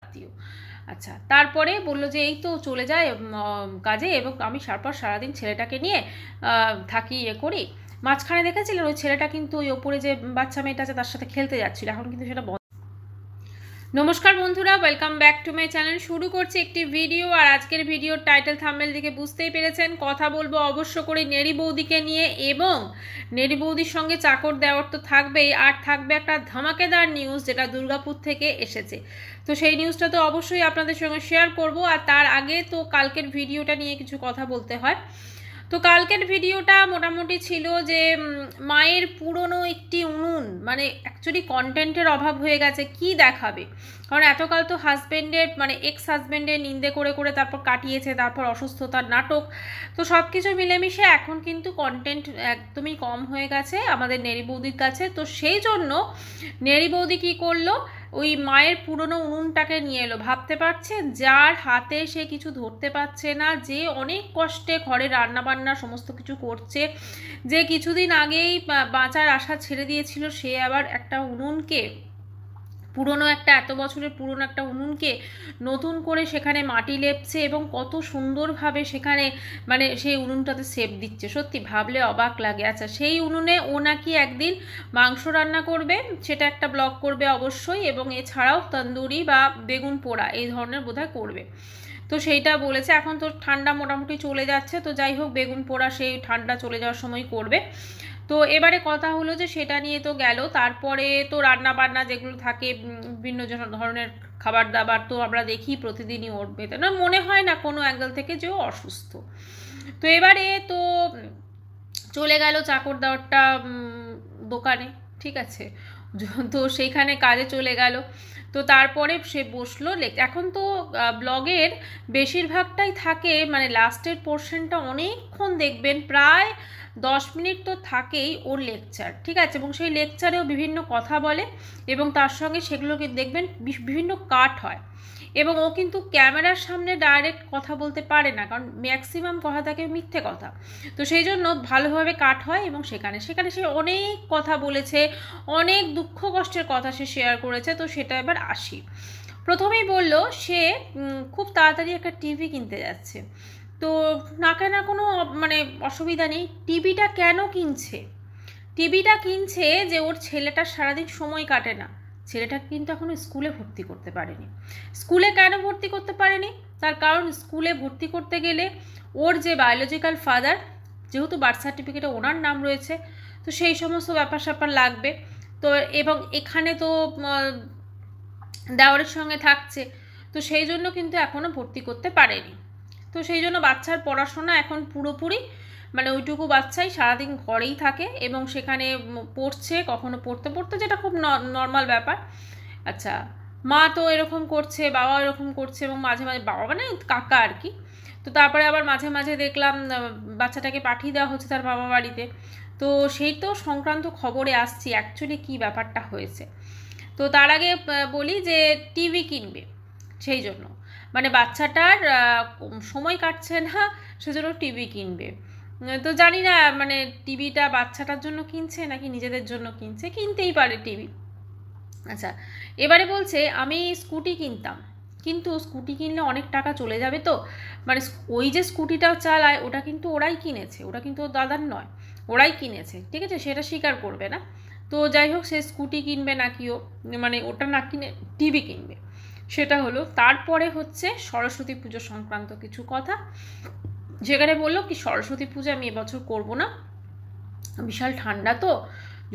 আত্মীয়। আচ্ছা, তারপরে বলল যে এই তো চলে যায় কাজে, এবং আমি তারপর সারাদিন ছেলেটাকে নিয়ে থাকি, করি। মাঝখানে দেখেছিলেন ওই ছেলেটা কিন্তু ওই ওপরে যে বাচ্চা মেয়েটা আছে তার সাথে খেলতে যাচ্ছিল, এখন কিন্তু সেটা। নমস্কার বন্ধুরা, welcome back to my channel. শুরু করছি একটি ভিডিও, আর আজকের ভিডিওর টাইটেল থাম্বনেল দেখে বুঝতেই পেরেছেন কথা বলবো অবশ্য করে নেড়ি বৌদিকে নিয়ে, এবং নেড়ি বৌদির সঙ্গে চাকর দেওয়ার তো থাকবেই, আর থাকবে একটা ধামাকেদার নিউজ যেটা দুর্গাপুর থেকে এসেছে। তো সেই নিউজটা তো অবশ্যই আপনাদের সঙ্গে শেয়ার করব, আর তার আগে তো কালকের ভিডিওটা নিয়ে কিছু কথা বলতে হয়। তো কালকের ভিডিওটা মোটামুটি ছিল যে মায়ের পুরনো একটি উনুন, মানে অ্যাকচুয়ালি কন্টেন্টের অভাব হয়ে গেছে, কি দেখাবে। কারণ এতকাল তো হাজব্যান্ডের মানে এক্স হাজব্যান্ডের নিন্দে করে করে তারপর কাটিয়েছে, তারপর অসুস্থতার নাটক, তো সব কিছু মিলেমিশে এখন কিন্তু কন্টেন্ট একদমই কম হয়ে গেছে আমাদের নেড়ি বৌদির কাছে। তো সেই জন্য নেড়ি বৌদি কী করলো, ওই মায়ের পুরনো উনুনটাকে নিয়ে এলো। ভাবতে পারছেন, যার হাতে সে কিছু ধরতে পারছে না, যে অনেক কষ্টে ঘরে রান্নাবান্না সমস্ত কিছু করছে, যে কিছুদিন আগেই বাঁচার আশা ছেড়ে দিয়েছিল, সে আবার একটা উনুনকে, পুরনো একটা এত বছরের পুরনো একটা উনুনকে নতুন করে সেখানে মাটি লেপছে, এবং কত সুন্দরভাবে সেখানে মানে সেই উনুনটাতে সেপ দিচ্ছে, সত্যি ভাবলে অবাক লাগে। আচ্ছা, সেই উনুনে ও নাকি একদিন মাংস রান্না করবে, সেটা একটা ব্লগ করবে অবশ্যই, এবং এছাড়াও তন্দুরি বা বেগুন পোড়া এই ধরনের বোধহয় করবে। তো সেইটা বলেছে। এখন তো ঠান্ডা মোটামুটি চলে যাচ্ছে, তো যাই হোক বেগুন পোড়া সেই ঠান্ডা চলে যাওয়ার সময় করবে। তো এবারে কথা হলো যে সেটা নিয়ে তো গেল, তারপরে তো রান্না বান্না যেগুলো থাকে বিভিন্ন ধরনের খাবার দাবার তো আমরা দেখি প্রতিদিনই ওর ভেতরে, না মনে হয় না কোনো অ্যাঙ্গেল থেকে যে ও অসুস্থ। তো এবারে তো চলে গেল চাকর দেওয়ারটা দোকানে, ঠিক আছে, তো সেইখানে কাজে চলে গেল। তো তারপরে সে বসলো, এখন তো ব্লগের বেশিরভাগটাই থাকে মানে লাস্টের পোর্শনটা অনেকক্ষণ দেখবেন, প্রায় 10 মিনিট তো থাকেই ওর লেকচার, ঠিক আছে, এবং সেই লেকচারেও বিভিন্ন কথা বলে, এবং তার সঙ্গে সেগুলোকে দেখবেন বিভিন্ন কাট হয়, এবং ও কিন্তু ক্যামেরার সামনে ডাইরেক্ট কথা বলতে পারে না, কারণ ম্যাক্সিমাম কথা থাকে মিথ্যে কথা। তো সেই জন্য ভালোভাবে কাট হয়, এবং সেখানে সে অনেক কথা বলেছে, অনেক দুঃখ কষ্টের কথা সে শেয়ার করেছে। তো সেটা এবার আসি, প্রথমেই বলল সে খুব তাড়াতাড়ি একটা টিভি কিনতে যাচ্ছে। তো না কেনা কোনো মানে অসুবিধা নেই, টিভিটা কেন কিনছে? টিভিটা কিনছে যে ওর ছেলেটার সারাদিন সময় কাটে না, ছেলেটাকে কিন্তু এখনো স্কুলে ভর্তি করতে পারেনি। স্কুলে কেন ভর্তি করতে পারেনি? তার কারণ স্কুলে ভর্তি করতে গেলে ওর যে বায়োলজিক্যাল ফাদার, যেহেতু বার্থ সার্টিফিকেটে ওনার নাম রয়েছে, তো সেই সমস্ত ব্যাপার স্যাপার লাগবে। তো এবং এখানে তো দেওয়ারের সঙ্গে থাকছে, তো সেই জন্য কিন্তু এখনও ভর্তি করতে পারেনি। তো সেই জন্য বাচ্চার পড়াশোনা এখন পুরোপুরি মানে ওইটুকু বাচ্চাই সারাদিন ঘরেই থাকে, এবং সেখানে পড়ছে, কখনো পড়তে পড়তে, যেটা খুব নর্মাল ব্যাপার। আচ্ছা, মা তো এরকম করছে, বাবা এরকম করছে, এবং মাঝে মাঝে বাবা মানে কাকা আর কি। তো তারপরে আবার মাঝে মাঝে দেখলাম বাচ্চাটাকে পাঠিয়ে দেওয়া হচ্ছে তার বাবা বাড়িতে। তো সেই তো সংক্রান্ত খবরে আসছি অ্যাকচুয়ালি কী ব্যাপারটা হয়েছে। তো তার আগে বলি যে টিভি কিনবে, সেই জন্য মানে বাচ্চাটার সময় কাটছে না, সেজন্য টিভি কিনবে। তো জানি না মানে টিভিটা বাচ্চাটার জন্য কিনছে নাকি নিজেদের জন্য কিনছে, কিনতেই পারে টিভি। আচ্ছা, এবারে বলছে আমি স্কুটি কিনতাম, কিন্তু স্কুটি কিনলে অনেক টাকা চলে যাবে, তো মানে ওই যে স্কুটিটাও চালায় ওটা কিন্তু ওরাই কিনেছে, ওটা কিন্তু ওর দাদার নয়, ওরাই কিনেছে, ঠিক আছে, সেটা স্বীকার করবে না। তো যাই হোক, সে স্কুটি কিনবে নাকিও মানে ওটা না কিনে টিভি কিনবে, সেটা হলো। তারপরে হচ্ছে সরস্বতী পুজো সংক্রান্ত কিছু কথা, যেখানে বললো কি সরস্বতী পুজো আমি এবছর করবো না, বিশাল ঠান্ডা, তো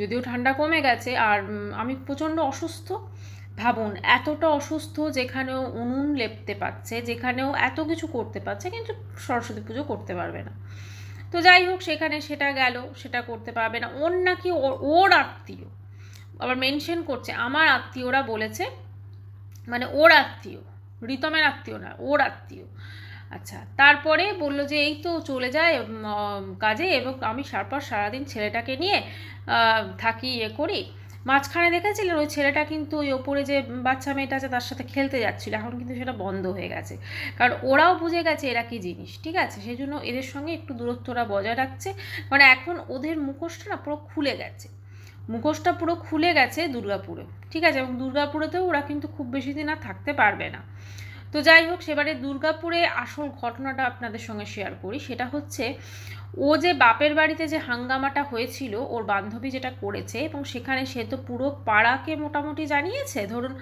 যদিও ঠান্ডা কমে গেছে, আর আমি প্রচণ্ড অসুস্থ। ভাবুন, এতটা অসুস্থ, যেখানেও উনুন লেপতে পারছে, যেখানেও এত কিছু করতে পারছে, কিন্তু সরস্বতী পুজো করতে পারবে না। তো যাই হোক, সেখানে সেটা গেল, সেটা করতে পারবে না। ওর নাকি ওর আত্মীয় আবার মেনশন করছে, আমার আত্মীয়রা বলেছে, মানে ওর আত্মীয়, রিতমের আত্মীয় না, ওর আত্মীয়। আচ্ছা, তারপরে বলল যে এই তো চলে যায় কাজে, এবং আমি তারপর সারাদিন ছেলেটাকে নিয়ে থাকি, করি। মাঝখানে দেখেছিলেন ওই ছেলেটা কিন্তু ওই ওপরে যে বাচ্চা মেয়েটা আছে তার সাথে খেলতে যাচ্ছিল, এখন কিন্তু সেটা বন্ধ হয়ে গেছে, কারণ ওরাও বুঝে গেছে এরা কি জিনিস, ঠিক আছে, সেই জন্য এদের সঙ্গে একটু দূরত্বটা বজায় রাখছে, মানে এখন ওদের মুখোশটা না পুরো খুলে গেছে। মুখোশটা পুরো খুলে গেছে দুর্গাপুরে, ঠিক আছে, এবং দুর্গাপুরেতেও ওরা কিন্তু খুব বেশি দিন আর থাকতে পারবে না। তো যাই হোক, সেবারে দুর্গাপুরে আসল ঘটনাটা আপনাদের সঙ্গে শেয়ার করি। সেটা হচ্ছে, ও যে বাপের বাড়িতে যে হাঙ্গামাটা হয়েছিল, ওর বান্ধবী যেটা করেছে, এবং সেখানে সে তো পুরো পাড়াকে মোটামুটি জানিয়েছে, ধরুন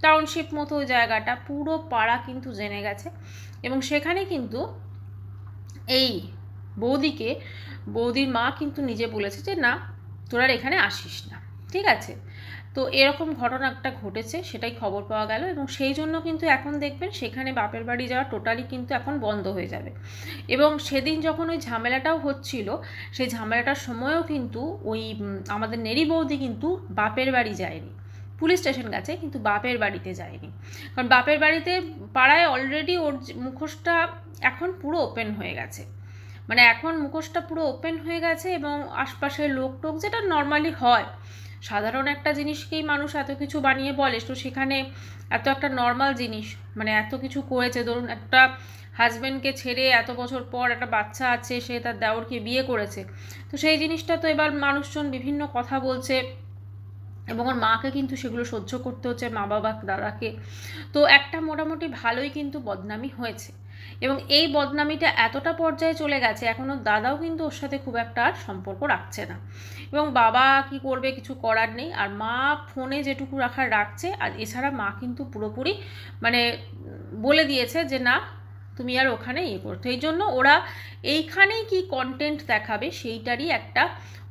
টাউনশিপ মতো ওই জায়গাটা পুরো পাড়া কিন্তু জেনে গেছে। এবং সেখানে কিন্তু এই বৌদির মা কিন্তু নিজে বলেছে যে না, তোরা এখানে আসিস না, ঠিক আছে। তো এরকম ঘটনা একটা ঘটেছে, সেটাই খবর পাওয়া গেল, এবং সেই জন্য কিন্তু এখন দেখবেন সেখানে বাপের বাড়ি যাওয়া টোটালি কিন্তু এখন বন্ধ হয়ে যাবে। এবং সেদিন যখন ওই ঝামেলাটাও হচ্ছিল, সেই ঝামেলাটার সময়ও কিন্তু ওই আমাদের নেড়ি বৌদি কিন্তু বাপের বাড়ি যায়নি, পুলিশ স্টেশন গেছে, কিন্তু বাপের বাড়িতে যায়নি। কারণ বাপের বাড়িতে পাড়ায় অলরেডি ওর মুখোশটা এখন পুরো ওপেন হয়ে গেছে, মানে এখন মুখোশটা পুরো ওপেন হয়ে গেছে, এবং আশপাশের লোক টোক, যেটা নর্মালি হয়, সাধারণ একটা জিনিসকেই মানুষ এত কিছু বানিয়ে বলে, তো সেখানে এত একটা নর্মাল জিনিস, মানে এত কিছু করেছে, ধরুন একটা হাজব্যান্ডকে ছেড়ে এত বছর পর একটা বাচ্চা আছে, সে তার দেওরকে বিয়ে করেছে, তো সেই জিনিসটা তো এবার মানুষজন বিভিন্ন কথা বলছে, এবং ওর মাকে কিন্তু সেগুলো সহ্য করতে হচ্ছে, মা বাবা দাদাকে। তো একটা মোটামুটি ভালোই কিন্তু বদনামি হয়েছে, এবং এই বদনামিটা এতটা পর্যায়ে চলে গেছে, এখনও দাদাও কিন্তু ওর সাথে খুব একটা আর সম্পর্ক রাখছে না, এবং বাবা কি করবে, কিছু করার নেই, আর মা ফোনে যেটুকু রাখার রাখছে, আর এছাড়া মা কিন্তু পুরোপুরি মানে বলে দিয়েছে যে না, তুমি আর ওখানে করতে। এই জন্য ওরা এইখানেই কি কন্টেন্ট দেখাবে সেইটারই একটা,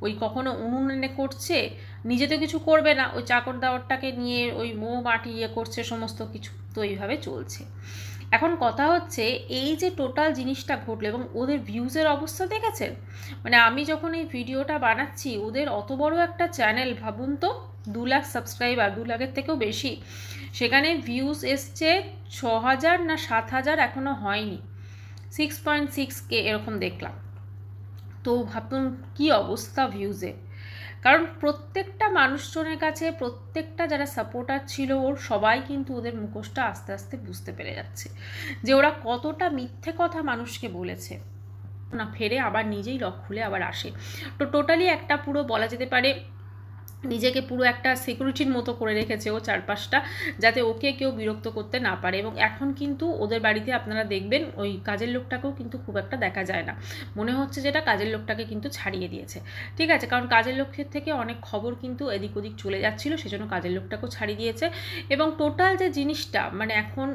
ওই কখনো উনুনে করছে, নিজে তো কিছু করবে না, ওই চাকর দাওয়ারটাকে নিয়ে ওই মাটি করছে, সমস্ত কিছু তো এইভাবে চলছে। এখন কথা হচ্ছে, এই যে টোটাল জিনিসটা ঘটলো, এবং ওদের ভিউজের অবস্থা দেখেছেন, মানে আমি যখন এই ভিডিওটা বানাচ্ছি, ওদের অত বড় একটা চ্যানেল, ভাবুন তো, 2 লাখ সাবস্ক্রাইবার, 2 লাখের থেকেও বেশি, সেখানে ভিউজ এসছে 6,000 না 7,000, এখনও হয়নি, 6.6K এরকম দেখলাম। তো ভাবুন কি অবস্থা ভিউজের, কারণ প্রত্যেকটা মানুষজনের কাছে, প্রত্যেকটা যারা সাপোর্টার ছিল ওর, সবাই কিন্তু ওদের মুখোশটা আস্তে আস্তে বুঝতে পেরে যাচ্ছে যে ওরা কতটা মিথ্যে কথা মানুষকে বলেছে, না ফেরে আবার নিজেই লক খুলে আবার আসে। তো টোটালি একটা পুরো বলা যেতে পারে নিজেকে পুরো একটা সিকিউরিটির মতো করে রেখেছে ও চারপাশটা, যাতে ওকে কেউ বিরক্ত করতে না পারে। এবং এখন কিন্তু ওদের বাড়িতে আপনারা দেখবেন ওই কাজের লোকটাকেও কিন্তু খুব একটা দেখা যায় না, মনে হচ্ছে যেটা কাজের লোকটাকে কিন্তু ছাড়িয়ে দিয়েছে, ঠিক আছে, কারণ কাজের লোকের থেকে অনেক খবর কিন্তু এদিক ওদিক চলে যাচ্ছিল, সেজন্য কাজের লোকটাকেও ছাড়িয়ে দিয়েছে। এবং টোটাল যে জিনিসটা মানে এখন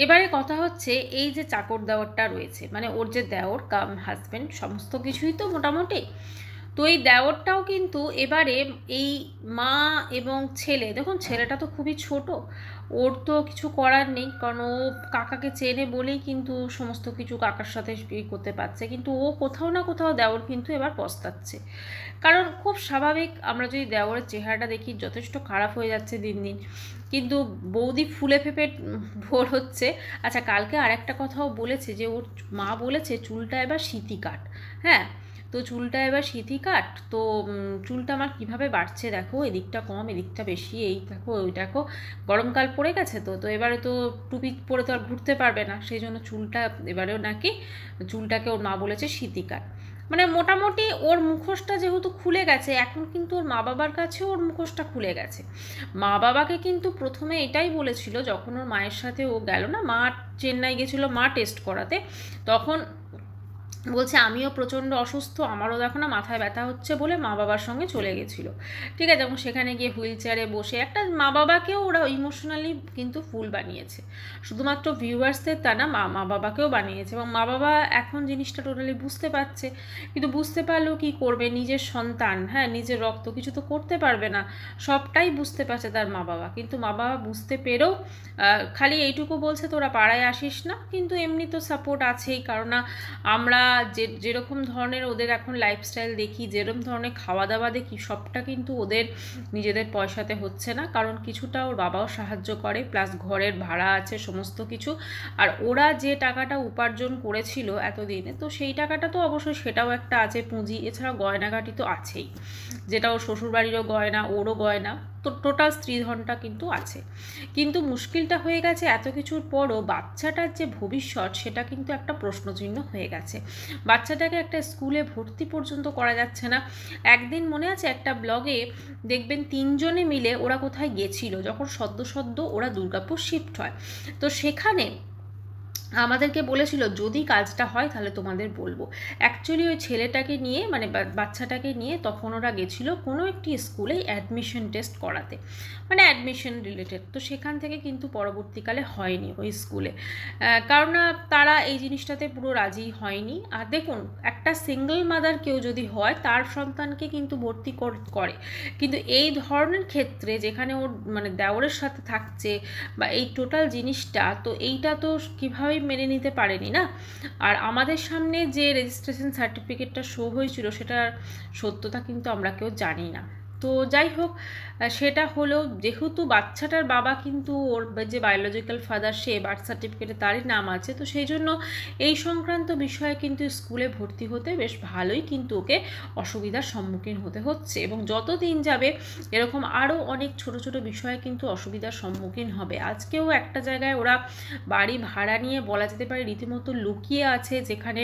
এবারে কথা হচ্ছে, এই যে চাকর দেওয়ারটা রয়েছে, মানে ওর যে দেওর কাম হাজব্যান্ড, সমস্ত কিছুই তো মোটামুটি, তো এই দেওরটাও কিন্তু এবারে এই মা এবং ছেলে, দেখুন ছেলেটা তো খুবই ছোট, ওর তো কিছু করার নেই, কারণ ও কাকাকে চেনে বলেই কিন্তু সমস্ত কিছু কাকার সাথে করতে পারছে, কিন্তু ও কোথাও না কোথাও দেওর কিন্তু এবার পস্তাচ্ছে, কারণ খুব স্বাভাবিক, আমরা যদি দেওরের চেহারাটা দেখি যথেষ্ট খারাপ হয়ে যাচ্ছে দিন দিন, কিন্তু বৌদি ফুলে ফেপে ভোর হচ্ছে। আচ্ছা, কালকে আরেকটা কথাও বলেছে যে ওর মা বলেছে চুলটা এবার সিঁথি কাট, হ্যাঁ, তো চুলটা এবার সিঁথি কাট, তো চুলটা আমার কীভাবে বাড়ছে দেখো, এদিকটা কম এদিকটা বেশি, এই দেখো ওই দেখো, গরমকাল পড়ে গেছে তো তো এবারে তো টুপি পরে তো আর ঘুরতে পারবে না, সেই জন্য চুলটা এবারেও নাকি চুলটাকে ওর মা বলেছে সিঁথি কাট। মানে মোটামুটি ওর মুখোশটা যেহেতু খুলে গেছে, এখন কিন্তু ওর মা বাবার কাছেও ওর মুখোশটা খুলে গেছে। মা বাবাকে কিন্তু প্রথমে এটাই বলেছিল, যখন ওর মায়ের সাথে ও গেল না, মা চেন্নাই গেছিলো মা টেস্ট করাতে, তখন বলছে আমিও প্রচণ্ড অসুস্থ, আমারও দেখো না মাথায় ব্যথা হচ্ছে বলে মা বাবার সঙ্গে চলে গেছিলো, ঠিক আছে, এবং সেখানে গিয়ে হুইল চেয়ারে বসে একটা মা বাবাকেও ওরা ইমোশনালি কিন্তু ফুল বানিয়েছে, শুধুমাত্র ভিউয়ার্সদের তা না, মা বাবাকেও বানিয়েছে, এবং মা বাবা এখন জিনিসটা টোটালি বুঝতে পারছে, কিন্তু বুঝতে পারলেও কী করবে, নিজের সন্তান, হ্যাঁ, নিজের রক্ত, কিছু তো করতে পারবে না, সবটাই বুঝতে পারছে তার মা বাবা, কিন্তু মা বাবা বুঝতে পেরেও খালি এইটুকু বলছে তোরা পাড়ায় আসিস না, কিন্তু এমনি তো সাপোর্ট আছেই, কারণ আমরা যেরকম ধরনের ওদের এখন লাইফস্টাইল দেখি, যেরকম ধরনের খাওয়া দাওয়া দেখি, সবটা কিন্তু ওদের নিজেদের পয়সাতে হচ্ছে না, কারণ কিছুটা ওর বাবাও সাহায্য করে, প্লাস ঘরের ভাড়া আছে সমস্ত কিছু, আর ওরা যে টাকাটা উপার্জন করেছিল এতদিনে, তো সেই টাকাটা তো অবশ্যই সেটাও একটা আছে পুঁজি, এছাড়া গয়নাগাটি তো আছেই, যেটা ওর শ্বশুরবাড়িরও গয়না, ওরও গয়না, টোটাল স্ত্রীধনটা কিন্তু আছে। কিন্তু মুশকিলটা হয়ে গেছে এত কিছুর পরও বাচ্চাটার যে ভবিষ্যৎ সেটা কিন্তু একটা প্রশ্নচিহ্ন হয়ে গেছে। বাচ্চাটাকে একটা স্কুলে ভর্তি পর্যন্ত করা যাচ্ছে না। একদিন মনে আছে একটা ব্লগে দেখবেন 3 জনে মিলে ওরা কোথায় গেছিল, যখন সদ্য ওরা দুর্গাপুর শিফট হয়। তো সেখানে আমাদেরকে বলেছিল যদি কাজটা হয় তাহলে তোমাদের বলবো। অ্যাকচুয়ালি ওই ছেলেটাকে নিয়ে মানে বাচ্চাটাকে নিয়ে তখন ওরা গেছিলো কোনো একটি স্কুলে অ্যাডমিশন টেস্ট করাতে, মানে অ্যাডমিশন রিলেটেড। তো সেখান থেকে কিন্তু পরবর্তীকালে হয়নি ওই স্কুলে, কারণ তারা এই জিনিসটাতে পুরো রাজি হয়নি। আর দেখুন, একটা সিঙ্গল মাদার কেউ যদি হয় তার সন্তানকে কিন্তু ভর্তি করে, কিন্তু এই ধরনের ক্ষেত্রে যেখানে ওর মানে দেওরের সাথে থাকছে বা এই টোটাল জিনিসটা, তো এইটা তো কীভাবে মেনে নিতে পারেনি না। আর আমাদের সামনে যে রেজিস্ট্রেশন সার্টিফিকেটটা শো হয়েছিল সেটার সত্যতা কিন্তু আমরা কেউ জানি না। তো যাই হোক, সেটা হলো যেহেতু বাচ্চাটার বাবা কিন্তু ওর যে বায়োলজিক্যাল ফাদার সে বার্থ সার্টিফিকেটে তারই নাম আছে, তো সেই জন্য এই সংক্রান্ত বিষয়ে কিন্তু স্কুলে ভর্তি হতে বেশ ভালোই কিন্তু ওকে অসুবিধার সম্মুখীন হতে হচ্ছে। এবং যত দিন যাবে এরকম আরও অনেক ছোট ছোট বিষয়ে কিন্তু অসুবিধার সম্মুখীন হবে। আজকেও একটা জায়গায় ওরা বাড়ি ভাড়া নিয়ে বলা যেতে পারে রীতিমতো লুকিয়ে আছে, যেখানে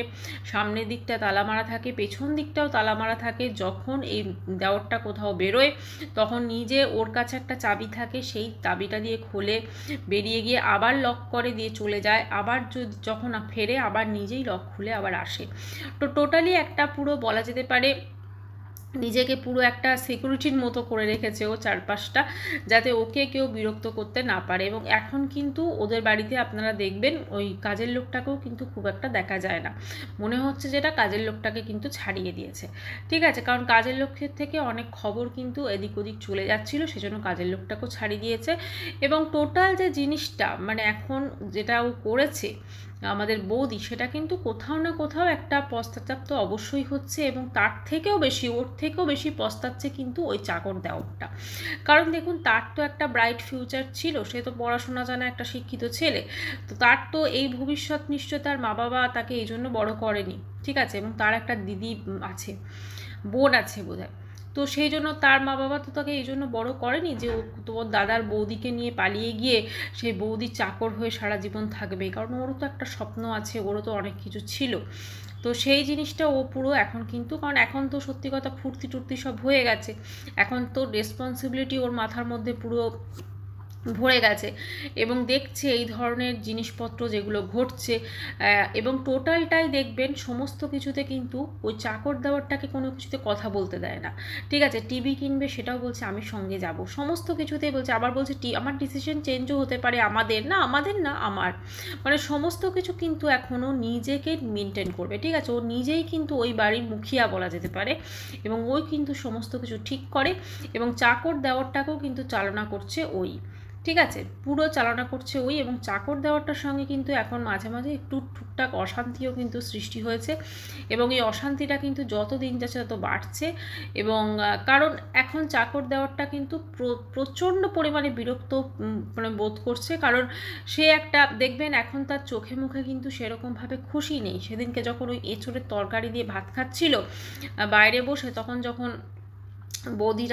সামনের দিকটা তালা মারা থাকে, পেছন দিকটাও তালা মারা থাকে। যখন এই দেওরটা কোথাও বেরোয় তখন নিজে ওর কাছে একটা চাবি থাকে, সেই চাবিটা দিয়ে খোলে, বেরিয়ে গিয়ে আবার লক করে দিয়ে চলে যায়, আবার যখন ফেরে আবার নিজেই লক খুলে আবার আসে। তো টোটালি একটা পুরো বলা যেতে পারে নিজেকে পুরো একটা সিকিউরিটির মতো করে রেখেছে ও চারপাশটা, যাতে ওকে কেউ বিরক্ত করতে না পারে। এবং এখন কিন্তু ওদের বাড়িতে আপনারা দেখবেন ওই কাজের লোকটাকেও কিন্তু খুব একটা দেখা যায় না, মনে হচ্ছে যেটা কাজের লোকটাকে কিন্তু ছাড়িয়ে দিয়েছে। ঠিক আছে, কারণ কাজের লোকের থেকে অনেক খবর কিন্তু এদিক ওদিক চলে যাচ্ছিলো, সেজন্য কাজের লোকটাকেও ছাড়িয়ে দিয়েছে। এবং টোটাল যে জিনিসটা মানে এখন যেটা ও করেছে আমাদের বৌদি, সেটা কিন্তু কোথাও না কোথাও একটা পশ্চাৎচাপ তো অবশ্যই হচ্ছে। এবং তার থেকেও বেশি ওর থেকেও বেশি পস্তাচ্ছে কিন্তু ওই চাকর দেওরটা। কারণ দেখুন, তার তো একটা ব্রাইট ফিউচার ছিল, সে তো পড়াশোনা জানা একটা শিক্ষিত ছেলে, তো তার তো এই ভবিষ্যৎ নিশ্চয় তার মা বাবা তাকে এই জন্য বড় করেনি। ঠিক আছে, এবং তার একটা দিদি আছে, বোন আছে বোধহয়, তো সেই জন্য তার মা বাবা তো তাকে এই জন্য বড় করেনি যে ও তোর দাদার বৌদিকে নিয়ে পালিয়ে গিয়ে সেই বৌদির চাকর হয়ে সারা জীবন থাকবে। কারণ ওরও তো একটা স্বপ্ন আছে, ওরও তো অনেক কিছু ছিল। তো সেই জিনিসটা ও পুরো এখন কিন্তু, কারণ এখন তো সত্যি কথা ফুর্তি টুর্তি সব হয়ে গেছে, এখন তো রেসপন্সিবিলিটি ওর মাথার মধ্যে পুরো ভরে গেছে এবং দেখছে এই ধরনের জিনিসপত্র যেগুলো ঘটছে। এবং টোটালটাই দেখবেন সমস্ত কিছুতে কিন্তু ওই চাকর দেওয়ারটাকে কোনো কিছুতে কথা বলতে দেয় না। ঠিক আছে, টিভি কিনবে সেটাও বলছে আমি সঙ্গে যাব, সমস্ত কিছুতেই বলছে। আবার বলছে আমার ডিসিশন চেঞ্জও হতে পারে, আমাদের না আমার, মানে সমস্ত কিছু কিন্তু এখনও নিজেকে মেনটেন করবে। ঠিক আছে, ও নিজেই কিন্তু ওই বাড়ির মুখিয়া বলা যেতে পারে, এবং ওই কিন্তু সমস্ত কিছু ঠিক করে এবং চাকর দেওয়ারটাকেও কিন্তু চালনা করছে ওই। ঠিক আছে, পুরো চালনা করছে ওই। এবং চাকর দেওয়ারটার সঙ্গে কিন্তু এখন মাঝে মাঝে একটু টুকটাক অশান্তিও কিন্তু সৃষ্টি হয়েছে, এবং এই অশান্তিটা কিন্তু যত দিন যাচ্ছে তত বাড়ছে। এবং কারণ এখন চাকর দেওয়ারটা কিন্তু প্রচণ্ড পরিমাণে বিরক্ত মানে বোধ করছে, কারণ সে একটা দেখবেন এখন তার চোখে মুখে কিন্তু সেরকমভাবে খুশি নেই। সেদিনকে যখন ওই এঁচোড়ের তরকারি দিয়ে ভাত খাচ্ছিল বাইরে বসে, তখন যখন বৌদি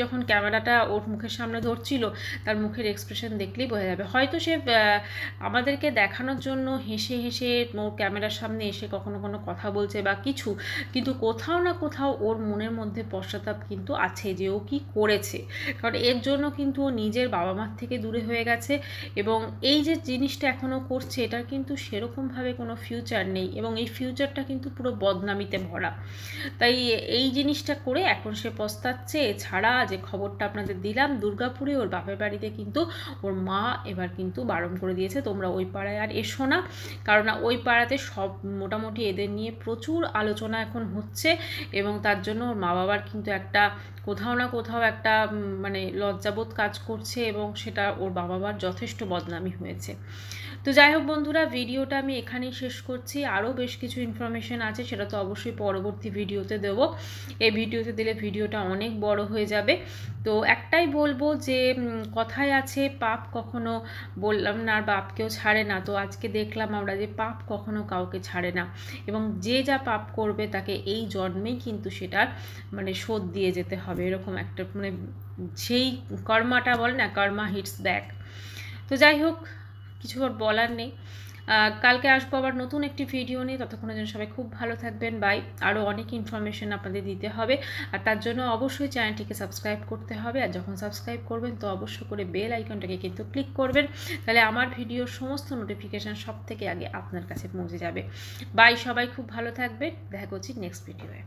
যখন ক্যামেরাটা ওর মুখের সামনে ধরছিল, তার মুখের এক্সপ্রেশন দেখলেই বোঝা যাবে। হয়তো সে আমাদেরকে দেখানোর জন্য হেসে হেসে ওর ক্যামেরার সামনে এসে কখনো কোনো কথা বলছে বা কিছু, কিন্তু কোথাও না কোথাও ওর মনের মধ্যে পশ্চাতাপ কিন্তু আছে যে ও কী করেছে। কারণ এর জন্য কিন্তু ও নিজের বাবা মার থেকে দূরে হয়ে গেছে, এবং এই যে জিনিসটা এখনও করছে এটার কিন্তু সেরকমভাবে কোনো ফিউচার নেই, এবং এই ফিউচারটা কিন্তু পুরো বদনামিতে ভরা। তাই এই জিনিসটা করে এখন সে পস্তাচ্ছে। এছাড়া যে খবরটা আপনাদের দিলাম, দুর্গাপুরে ওর বাপের বাড়িতে কিন্তু ওর মা এবার কিন্তু বারণ করে দিয়েছে তোমরা ওই পাড়ায় আর এসো না, কারণ ওই পাড়াতে সব মোটামুটি এদের নিয়ে প্রচুর আলোচনা এখন হচ্ছে, এবং তার জন্য ওর মা বাবার কিন্তু একটা কোথাও না কোথাও একটা মানে লজ্জাবোধ কাজ করছে, এবং সেটা ওর বাবা মার যথেষ্ট বদনামি হয়েছে। তো যাই হোক বন্ধুরা, ভিডিওটা আমি এখানেই শেষ করছি। আরও বেশ কিছু ইনফরমেশন আছে, সেটা তো অবশ্যই পরবর্তী ভিডিওতে দেবো। এই ভিডিওতে দিলে ভিডিওটা অনেক বড় হয়ে যাবে। তো একটাই বলবো যে কথায় আছে পাপ কখনো বললাম না আর বাপকেও ছাড়ে না। তো আজকে দেখলাম আমরা যে পাপ কখনো কাউকে ছাড়ে না, এবং যে যা পাপ করবে তাকে এই জন্মেই কিন্তু সেটার মানে শোধ দিয়ে যেতে হবে, এরকম একটা মানে সেই কর্মাটা বলে না, কর্মা হিটস ব্যাক। তো যাই হোক, কিছু আর বলার নেই। কালকে আসবো আবার নতুন একটি ভিডিও নিয়ে, ততক্ষণের জন্য সবাই খুব ভালো থাকবেন। বাই। আরও অনেক ইনফরমেশন আপনাদের দিতে হবে, আর তার জন্য অবশ্যই চ্যানেলটিকে সাবস্ক্রাইব করতে হবে। আর যখন সাবস্ক্রাইব করবেন তো অবশ্যই করে বেল আইকনটাকে কিন্তু ক্লিক করবেন, তাহলে আমার ভিডিওর সমস্ত নোটিফিকেশান সব থেকে আগে আপনার কাছে পৌঁছে যাবে। বাই, সবাই খুব ভালো থাকবেন, দেখা করছি নেক্সট ভিডিওয়ে।